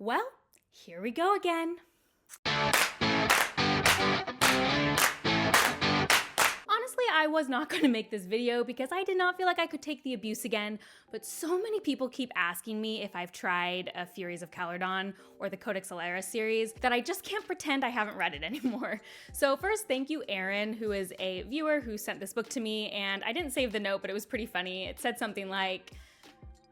Well, here we go again. Honestly, I was not going to make this video because I did not feel like I could take the abuse again, but so many people keep asking me if I've tried a Furies of Caledon or the Codex Alera series that I just can't pretend I haven't read it anymore. So first, thank you, Aaron, who is a viewer who sent this book to me, and I didn't save the note, but it was pretty funny. It said something like,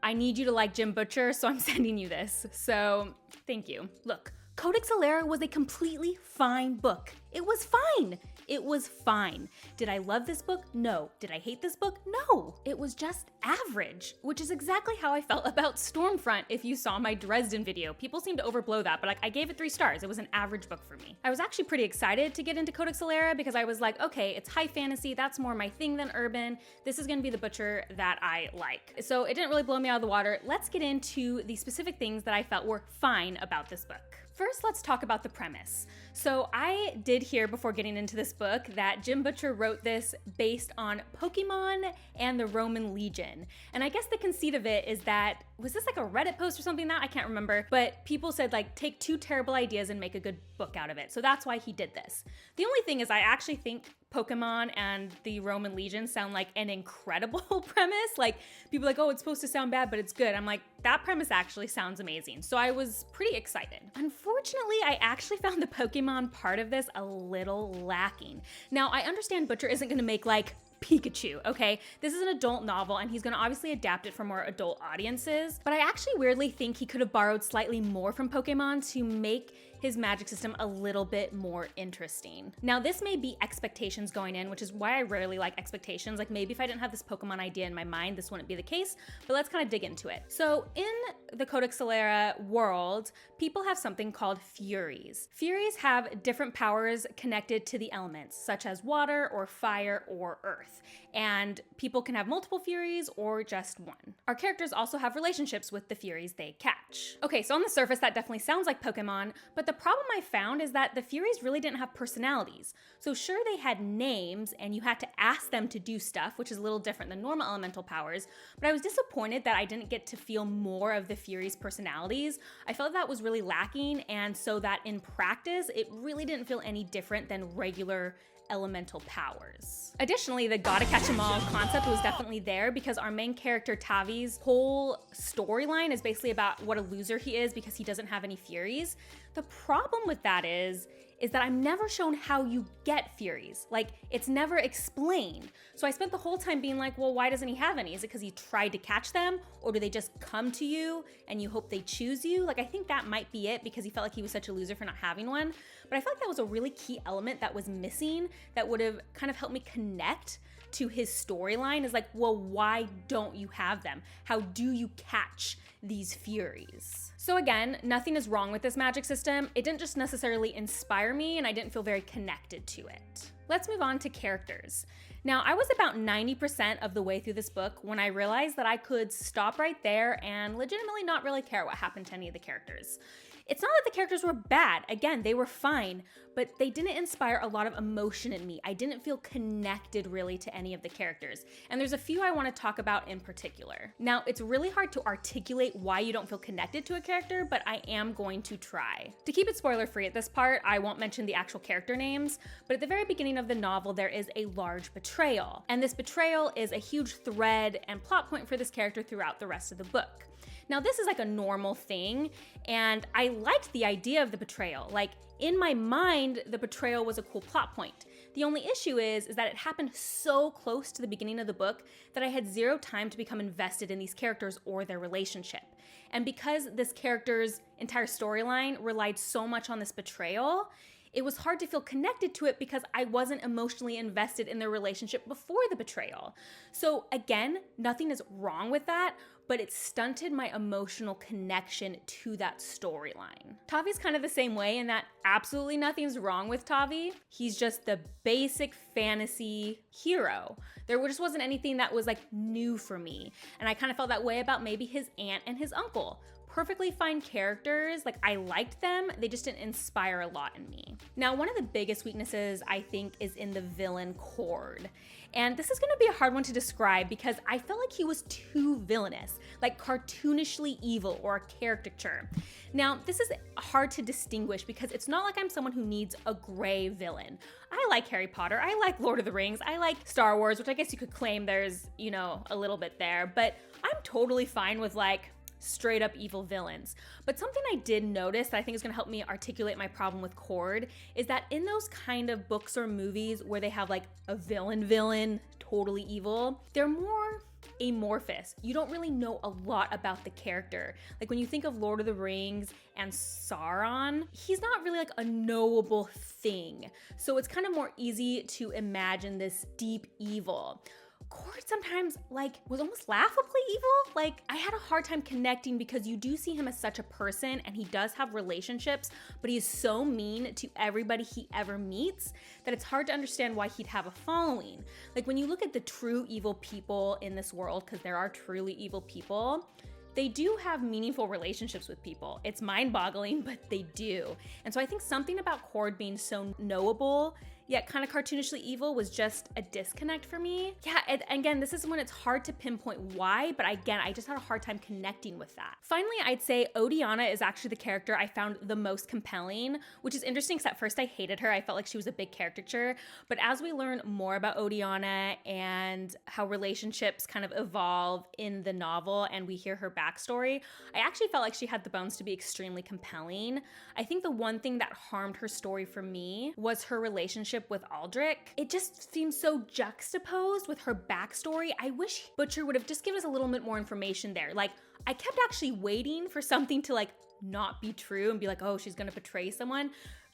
I need you to like Jim Butcher, so I'm sending you this. So thank you. Look, Codex Alera was a completely fine book. It was fine. It was fine. Did I love this book? No. Did I hate this book? No. It was just average, which is exactly how I felt about Stormfront if you saw my Dresden video. People seem to overblow that, but I gave it 3 stars. It was an average book for me. I was actually pretty excited to get into Codex Alera because I was like, okay, it's high fantasy. That's more my thing than urban. This is gonna be the Butcher that I like. So it didn't really blow me out of the water. Let's get into the specific things that I felt were fine about this book. First, let's talk about the premise. So I did hear before getting into this book that Jim Butcher wrote this based on Pokemon and the Roman Legion. And I guess the conceit of it is that, was this like a Reddit post or something that I can't remember, but people said like, take 2 terrible ideas and make a good book out of it. So that's why he did this. The only thing is I actually think Pokemon and the Roman Legion sound like an incredible premise. Like people are like, oh, it's supposed to sound bad, but it's good. I'm like, that premise actually sounds amazing. So I was pretty excited. Unfortunately, I actually found the Pokemon part of this a little lacking. Now I understand Butcher isn't gonna make like Pikachu, okay? This is an adult novel and he's gonna obviously adapt it for more adult audiences, but I actually weirdly think he could have borrowed slightly more from Pokemon to make his magic system a little bit more interesting. Now this may be expectations going in, which is why I rarely like expectations. Like maybe if I didn't have this Pokemon idea in my mind, this wouldn't be the case, but let's kind of dig into it. So in the Codex Alera world, people have something called Furies. Furies have different powers connected to the elements, such as water or fire or earth. And people can have multiple Furies or just one. Our characters also have relationships with the Furies they catch. Okay, so on the surface, that definitely sounds like Pokemon, but the problem I found is that the Furies really didn't have personalities. So sure, they had names and you had to ask them to do stuff, which is a little different than normal elemental powers, but I was disappointed that I didn't get to feel more of the Furies' personalities. I felt that was really lacking, and so that in practice, it really didn't feel any different than regular elemental powers. Additionally, the gotta catch 'em all concept was definitely there because our main character Tavi's whole storyline is basically about what a loser he is because he doesn't have any Furies. The problem with that is that I'm never shown how you get Furies. Like, it's never explained. So I spent the whole time being like, well, why doesn't he have any? Is it because he tried to catch them? Or do they just come to you and you hope they choose you? Like, I think that might be it because he felt like he was such a loser for not having one. But I felt like that was a really key element that was missing that would have kind of helped me connect to his storyline is like, well, why don't you have them? How do you catch these Furies? So again, nothing is wrong with this magic system. It didn't just necessarily inspire me and I didn't feel very connected to it. Let's move on to characters. Now, I was about 90% of the way through this book when I realized that I could stop right there and legitimately not really care what happened to any of the characters. It's not that the characters were bad. Again, they were fine, but they didn't inspire a lot of emotion in me. I didn't feel connected really to any of the characters. And there's a few I want to talk about in particular. Now, it's really hard to articulate why you don't feel connected to a character, but I am going to try. To keep it spoiler-free at this part, I won't mention the actual character names, but at the very beginning of the novel, there is a large betrayal. And this betrayal is a huge thread and plot point for this character throughout the rest of the book. Now, this is like a normal thing, and I liked the idea of the betrayal. Like, in my mind, the betrayal was a cool plot point. The only issue is that it happened so close to the beginning of the book that I had 0 time to become invested in these characters or their relationship. And because this character's entire storyline relied so much on this betrayal, it was hard to feel connected to it because I wasn't emotionally invested in their relationship before the betrayal. So again, nothing is wrong with that, but it stunted my emotional connection to that storyline. Tavi's kind of the same way in that absolutely nothing's wrong with Tavi. He's just the basic fantasy hero. There just wasn't anything that was like new for me. And I kind of felt that way about maybe his aunt and his uncle. perfectly fine characters. Like, I liked them, they just didn't inspire a lot in me. Now, one of the biggest weaknesses, I think, is in the villain Cord. And this is gonna be a hard one to describe because I felt like he was too villainous, like cartoonishly evil or a caricature. Now, this is hard to distinguish because it's not like I'm someone who needs a gray villain. I like Harry Potter, I like Lord of the Rings, I like Star Wars, which I guess you could claim there's, you know, a little bit there, but I'm totally fine with like straight up evil villains. But something I did notice that I think is gonna help me articulate my problem with Cord is that in those kind of books or movies where they have like a villain, totally evil, they're more amorphous. You don't really know a lot about the character. Like when you think of Lord of the Rings and Sauron, he's not really like a knowable thing. So it's kind of more easy to imagine this deep evil. Cord sometimes like was almost laughably evil. Like I had a hard time connecting because you do see him as such a person and he does have relationships, but he is so mean to everybody he ever meets that it's hard to understand why he'd have a following. Like when you look at the true evil people in this world, because there are truly evil people, they do have meaningful relationships with people. It's mind-boggling, but they do. And so I think something about Cord being so knowable yet kind of cartoonishly evil was just a disconnect for me. Yeah, and again, this is when it's hard to pinpoint why, but again, I just had a hard time connecting with that. Finally, I'd say Odiana is actually the character I found the most compelling, which is interesting because at first I hated her. I felt like she was a big caricature, but as we learn more about Odiana and how relationships kind of evolve in the novel and we hear her backstory, I actually felt like she had the bones to be extremely compelling. I think the one thing that harmed her story for me was her relationship with Aldrich. It just seems so juxtaposed with her backstory. I wish Butcher would have just given us a little bit more information there. Like, I kept actually waiting for something to like not be true and be like, oh, she's gonna betray someone,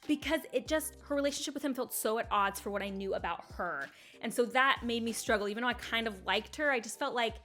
because it just, her relationship with him felt so at odds for what I knew about her. And so that made me struggle. Even though I kind of liked her, I just felt like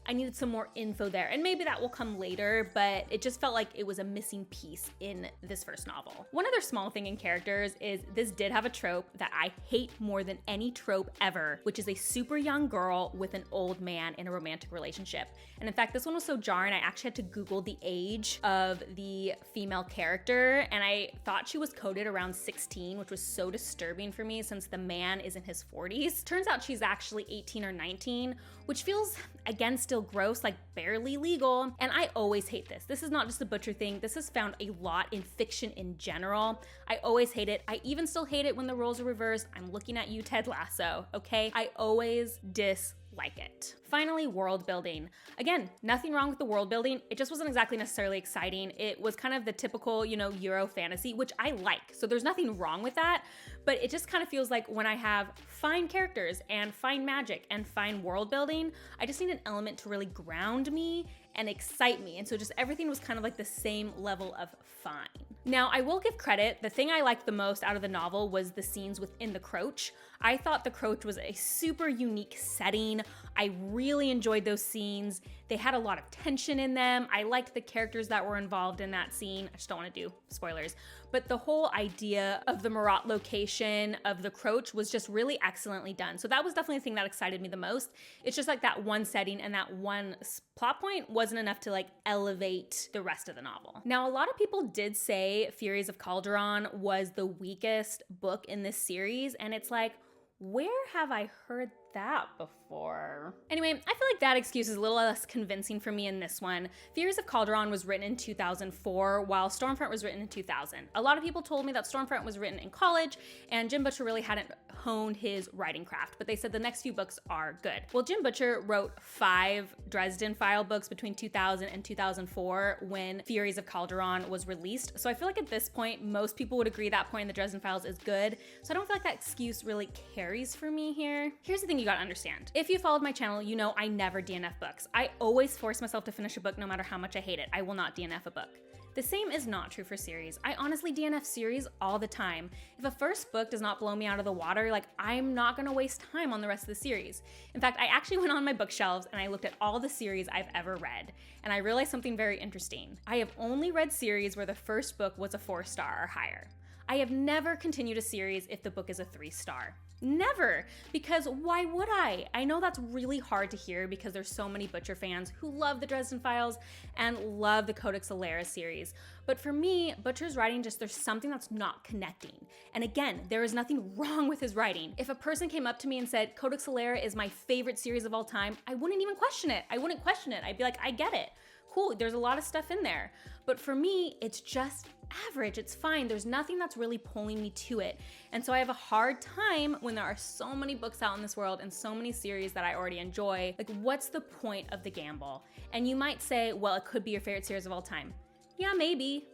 I needed some more info there. And maybe that will come later, but it just felt like it was a missing piece in this first novel. One other small thing in characters is this did have a trope that I hate more than any trope ever, which is a super young girl with an old man in a romantic relationship. And in fact, this one was so jarring, I actually had to Google the age of the female character, and I thought she was coded around 16, which was so disturbing for me since the man is in his 40s. Turns out she's actually 18 or 19, which feels, again, still gross, like barely legal. And I always hate this. This is not just a Butcher thing. This is found a lot in fiction in general. I always hate it. I even still hate it when the roles are reversed. I'm looking at you, Ted Lasso, okay? I always dislike it. Finally, world building. Again, nothing wrong with the world building. It just wasn't exactly necessarily exciting. It was kind of the typical, you know, Euro fantasy, which I like. So there's nothing wrong with that, but it just kind of feels like when I have fine characters and fine magic and fine world building, I just need an element to really ground me and excite me. And so just everything was kind of like the same level of fine. Now, I will give credit. The thing I liked the most out of the novel was the scenes within the Croach. I thought the Croach was a super unique setting. I really enjoyed those scenes. They had a lot of tension in them. I liked the characters that were involved in that scene. I just don't want to do spoilers. But the whole idea of the Marat location of the Croach was just really excellently done. So that was definitely the thing that excited me the most. It's just like that one setting and that one plot point wasn't enough to like elevate the rest of the novel. Now, a lot of people did say Furies of Calderon was the weakest book in this series, and it's like, where have I heard that before? Anyway, I feel like that excuse is a little less convincing for me in this one. Furies of Calderon was written in 2004, while Stormfront was written in 2000. A lot of people told me that Stormfront was written in college, and Jim Butcher really hadn't honed his writing craft, but they said the next few books are good. Well, Jim Butcher wrote 5 Dresden file books between 2000 and 2004 when Furies of Calderon was released. So I feel like at this point, most people would agree that point in the Dresden files is good. So I don't feel like that excuse really carries for me here. Here's the thing you gotta understand. If you followed my channel, you know I never DNF books. I always force myself to finish a book no matter how much I hate it. I will not DNF a book. The same is not true for series. I honestly DNF series all the time. If a first book does not blow me out of the water, like I'm not gonna waste time on the rest of the series. In fact, I actually went on my bookshelves and I looked at all the series I've ever read, and I realized something very interesting. I have only read series where the first book was a 4-star or higher. I have never continued a series if the book is a 3-star. Never, because why would I? I know that's really hard to hear because there's so many Butcher fans who love the Dresden Files and love the Codex Alera series. But for me, Butcher's writing there's something that's not connecting. And again, there is nothing wrong with his writing. If a person came up to me and said, Codex Alera is my favorite series of all time, I wouldn't even question it. I'd be like, I get it. Cool, there's a lot of stuff in there. But for me, it's just average, it's fine. There's nothing that's really pulling me to it. And so I have a hard time when there are so many books out in this world and so many series that I already enjoy. Like, what's the point of the gamble? And you might say, well, it could be your favorite series of all time. Yeah, maybe.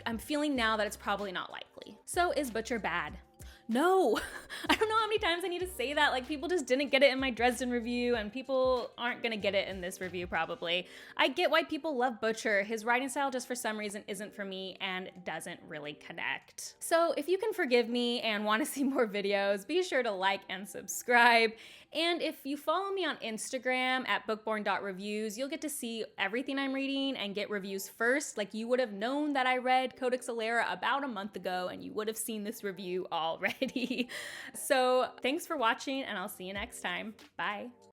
I'm feeling now that it's probably not likely. So is Butcher bad? No, I don't know how many times I need to say that. Like, people just didn't get it in my Dresden review, and people aren't gonna get it in this review probably. I get why people love Butcher. His writing style just for some reason isn't for me and doesn't really connect. So if you can forgive me and want to see more videos, be sure to like and subscribe. And if you follow me on Instagram at bookborn.reviews, you'll get to see everything I'm reading and get reviews first. Like, you would have known that I read Codex Alera about a month ago and you would have seen this review already. So thanks for watching and I'll see you next time. Bye.